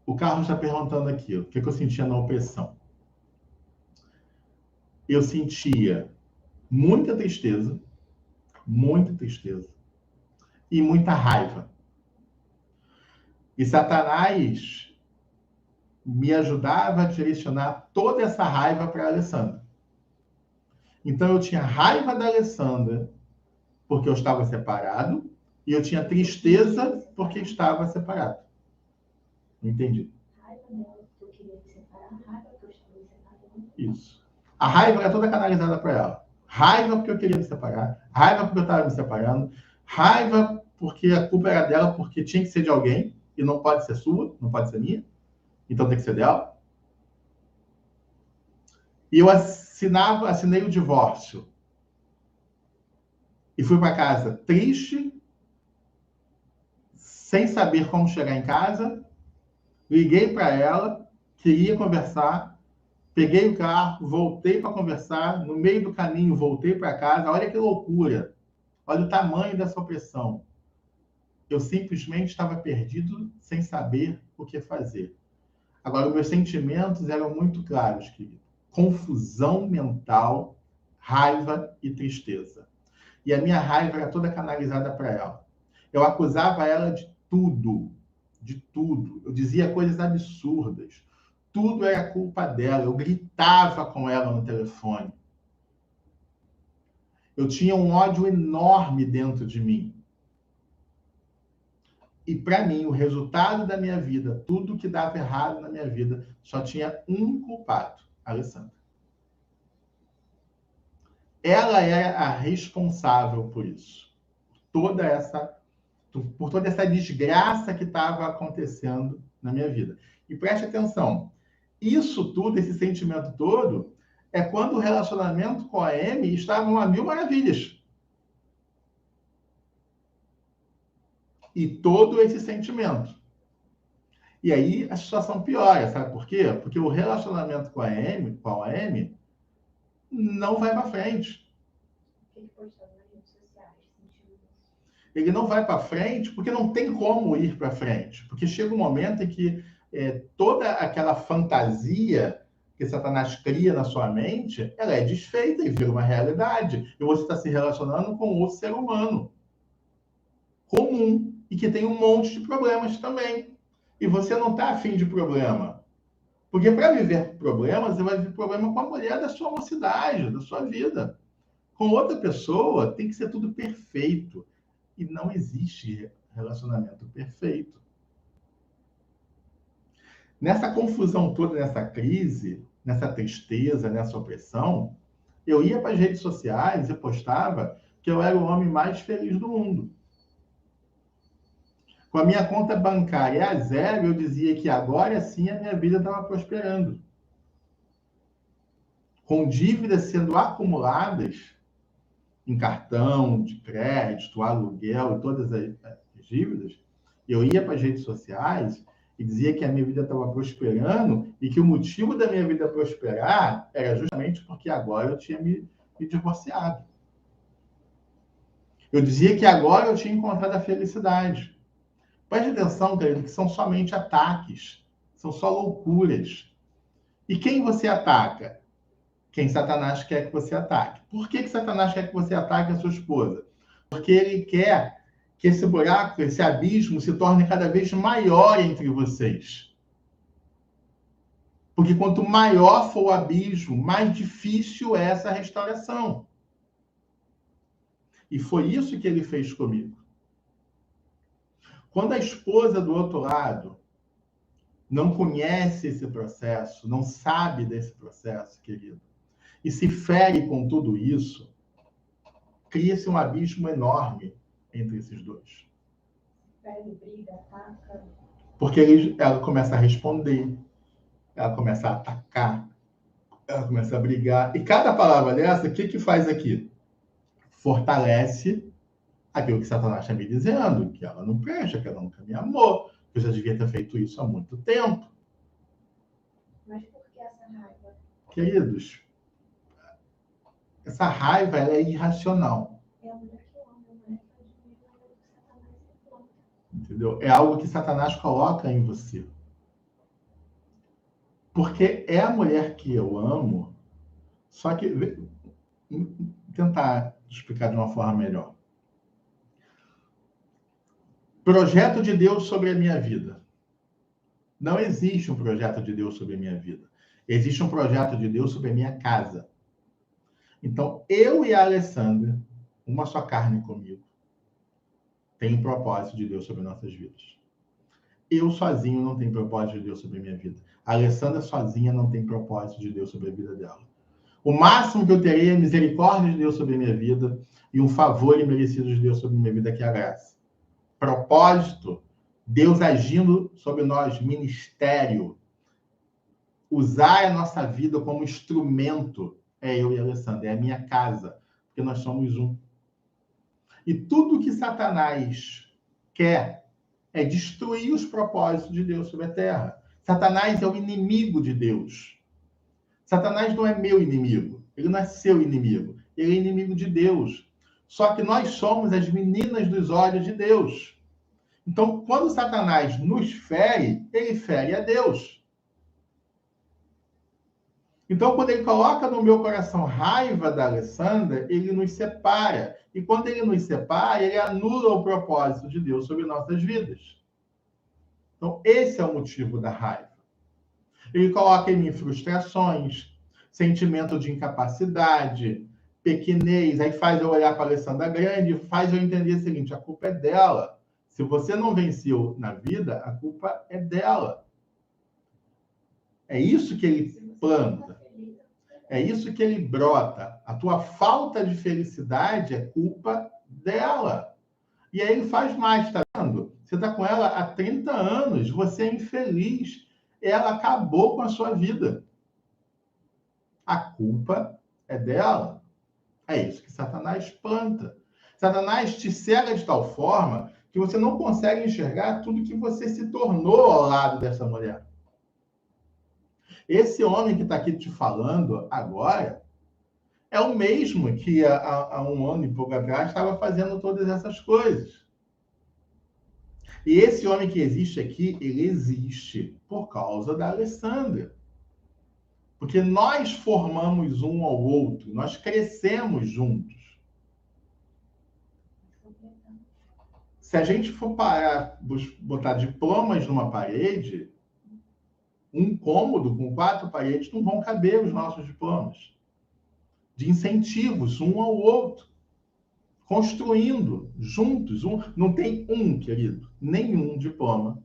O Carlos está perguntando aqui, o que eu sentia na opressão? Eu sentia muita tristeza e muita raiva. E Satanás me ajudava a direcionar toda essa raiva para a Alessandra. Então eu tinha raiva da Alessandra porque eu estava separado e eu tinha tristeza porque estava separado. Entendi. Isso. A raiva era toda canalizada para ela. Raiva porque eu queria me separar, raiva porque eu estava me separando, raiva porque a culpa era dela, porque tinha que ser de alguém, e não pode ser sua, não pode ser minha, então tem que ser dela. E eu assinei o divórcio. E fui para casa triste, sem saber como chegar em casa, liguei para ela, queria conversar, peguei o carro, voltei para conversar, no meio do caminho voltei para casa. Olha que loucura, olha o tamanho dessa opressão. Eu simplesmente estava perdido, sem saber o que fazer. Agora, meus sentimentos eram muito claros, querido. Confusão mental, raiva e tristeza. E a minha raiva era toda canalizada para ela. Eu acusava ela de tudo, de tudo. Eu dizia coisas absurdas. Tudo era culpa dela. Eu gritava com ela no telefone. Eu tinha um ódio enorme dentro de mim. E para mim, o resultado da minha vida, tudo que dava errado na minha vida, só tinha um culpado, a Alessandra. Ela era a responsável por isso. Por toda essa desgraça que estava acontecendo na minha vida. E preste atenção, isso tudo, esse sentimento todo, é quando o relacionamento com a Amy estava a mil maravilhas. E todo esse sentimento. E aí a situação piora, sabe por quê? Porque o relacionamento com a Amy não vai para frente. Ele não vai para frente porque não tem como ir para frente. Porque chega um momento em que toda aquela fantasia que Satanás cria na sua mente, ela é desfeita e vira uma realidade. E você está se relacionando com outro ser humano comum e que tem um monte de problemas também. E você não está afim de problema. Porque para viver problemas, você vai viver problema com a mulher da sua mocidade, da sua vida. Com outra pessoa, tem que ser tudo perfeito. E não existe relacionamento perfeito. Nessa confusão toda, nessa crise, nessa tristeza, nessa opressão, eu ia para as redes sociais e postava que eu era o homem mais feliz do mundo. Com a minha conta bancária a zero, eu dizia que agora sim a minha vida estava prosperando. Com dívidas sendo acumuladas em cartão de crédito, aluguel e todas as dívidas, eu ia para as redes sociais e dizia que a minha vida estava prosperando e que o motivo da minha vida prosperar era justamente porque agora eu tinha me divorciado. Eu dizia que agora eu tinha encontrado a felicidade. Preste atenção, querido, que são somente ataques, são só loucuras. E quem você ataca? Quem Satanás quer que você ataque. Por que Satanás quer que você ataque a sua esposa? Porque ele quer que esse buraco, esse abismo se torne cada vez maior entre vocês. Porque quanto maior for o abismo, mais difícil é essa restauração. E foi isso que ele fez comigo. Quando a esposa do outro lado não conhece esse processo, não sabe desse processo, querido, e se fere com tudo isso, cria-se um abismo enorme entre esses dois. Porque ela começa a responder, ela começa a atacar, ela começa a brigar. E cada palavra dessa, o que faz aqui? Fortalece aquilo que Satanás está me dizendo, que ela não presta, que ela nunca me amou, que eu já devia ter feito isso há muito tempo. Mas por que essa raiva? Queridos, essa raiva ela é irracional. É a mulher que ama, né? Entendeu? É algo que Satanás coloca em você. Porque é a mulher que eu amo, só que... Tentar explicar de uma forma melhor. Projeto de Deus sobre a minha vida. Não existe um projeto de Deus sobre a minha vida. Existe um projeto de Deus sobre a minha casa. Então, eu e a Alessandra, uma só carne comigo, tem um propósito de Deus sobre nossas vidas. Eu sozinho não tenho propósito de Deus sobre a minha vida. A Alessandra sozinha não tem propósito de Deus sobre a vida dela. O máximo que eu terei é misericórdia de Deus sobre a minha vida e um favor imerecido de Deus sobre a minha vida, que é a graça. Propósito, Deus agindo sobre nós, ministério. Usar a nossa vida como instrumento é eu e a Alessandra, é a minha casa, porque nós somos um. E tudo que Satanás quer é destruir os propósitos de Deus sobre a terra. Satanás é o inimigo de Deus. Satanás não é meu inimigo, ele não é seu inimigo, ele é inimigo de Deus. Só que nós somos as meninas dos olhos de Deus. Então, quando Satanás nos fere, ele fere a Deus. Então, quando ele coloca no meu coração raiva da Alessandra, ele nos separa. E quando ele nos separa, ele anula o propósito de Deus sobre nossas vidas. Então, esse é o motivo da raiva. Ele coloca em mim frustrações, sentimento de incapacidade, pequenez, aí faz eu olhar para a Alessandra grande, faz eu entender o seguinte, a culpa é dela. Se você não venceu na vida, a culpa é dela. É isso que ele planta. É isso que ele brota. A tua falta de felicidade é culpa dela. E aí ele faz mais, tá vendo? Você está com ela há 30 anos, você é infeliz. Ela acabou com a sua vida. A culpa é dela. É isso que Satanás planta. Satanás te cega de tal forma que você não consegue enxergar tudo que você se tornou ao lado dessa mulher. Esse homem que está aqui te falando agora é o mesmo que há um ano e pouco atrás estava fazendo todas essas coisas. E esse homem que existe aqui, ele existe por causa da Alessandra. Porque nós formamos um ao outro, nós crescemos juntos. Se a gente for parar, botar diplomas numa parede, um cômodo com 4 paredes não vão caber os nossos diplomas. De incentivos um ao outro. Construindo juntos. Não tem querido, nenhum diploma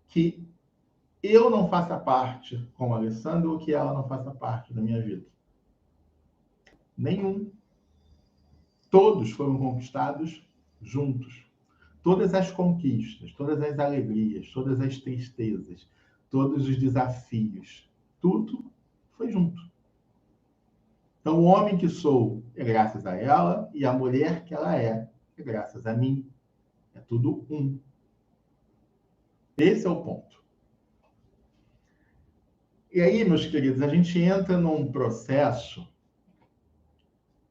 que eu não faça parte com a Alessandra ou que ela não faça parte da minha vida. Nenhum. Todos foram conquistados juntos. Todas as conquistas, todas as alegrias, todas as tristezas, todos os desafios, tudo foi junto. Então, o homem que sou é graças a ela e a mulher que ela é graças a mim. É tudo um. Esse é o ponto. E aí, meus queridos, a gente entra num processo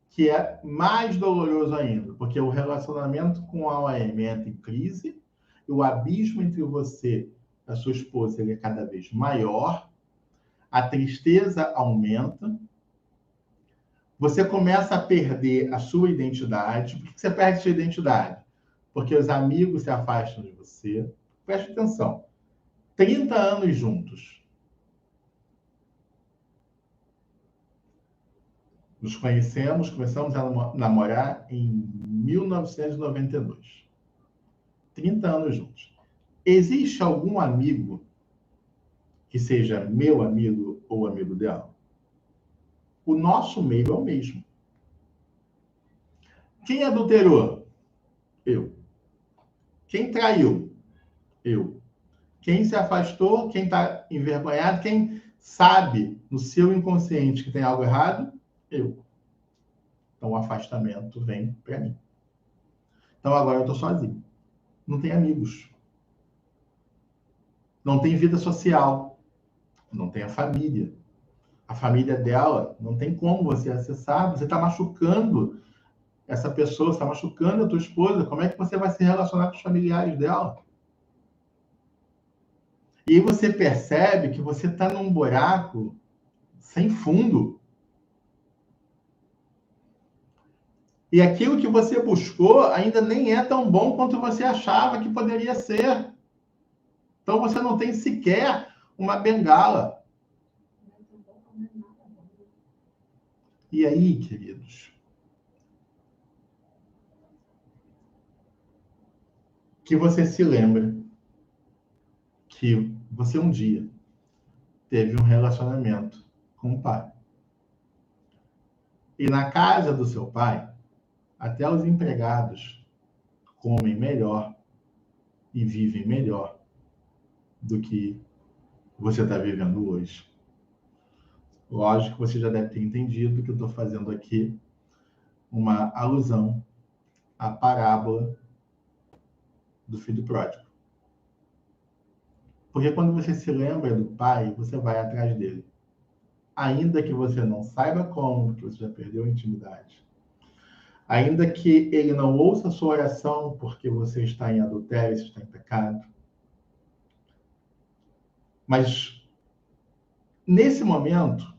que é mais doloroso ainda, porque o relacionamento com a OM entra em crise, e o abismo entre você e a sua esposa ele é cada vez maior, a tristeza aumenta, você começa a perder a sua identidade. Por que você perde a sua identidade? Porque os amigos se afastam de você. Preste atenção. 30 anos juntos. Nos conhecemos, começamos a namorar em 1992. 30 anos juntos. Existe algum amigo que seja meu amigo ou amigo dela? O nosso meio é o mesmo. Quem adulterou? Eu. Quem traiu? Eu. Quem se afastou? Quem está envergonhado? Quem sabe no seu inconsciente que tem algo errado? Eu. Então o afastamento vem para mim. Então agora eu estou sozinho. Não tenho amigos. Não tem vida social. Não tem a família. A família dela não tem como você acessar. Você está machucando essa pessoa está machucando a tua esposa, como é que você vai se relacionar com os familiares dela? E aí você percebe que você está num buraco sem fundo. E aquilo que você buscou ainda nem é tão bom quanto você achava que poderia ser. Então você não tem sequer uma bengala. E aí, queridos, que você se lembre que você um dia teve um relacionamento com o pai. E na casa do seu pai, até os empregados comem melhor e vivem melhor do que você está vivendo hoje. Lógico que você já deve ter entendido que eu estou fazendo aqui uma alusão à parábola do filho pródigo. Porque quando você se lembra do pai, você vai atrás dele. Ainda que você não saiba como, porque você já perdeu a intimidade. Ainda que ele não ouça a sua oração porque você está em adultério, você está em pecado. Mas, nesse momento,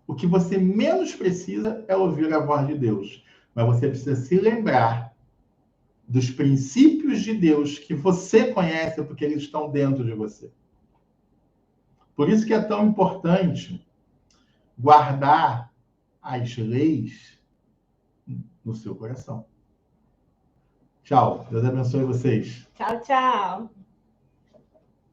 o que você menos precisa é ouvir a voz de Deus. Mas você precisa se lembrar dos princípios de Deus que você conhece, porque eles estão dentro de você. Por isso que é tão importante guardar as leis no seu coração. Tchau. Deus abençoe vocês. Tchau, tchau.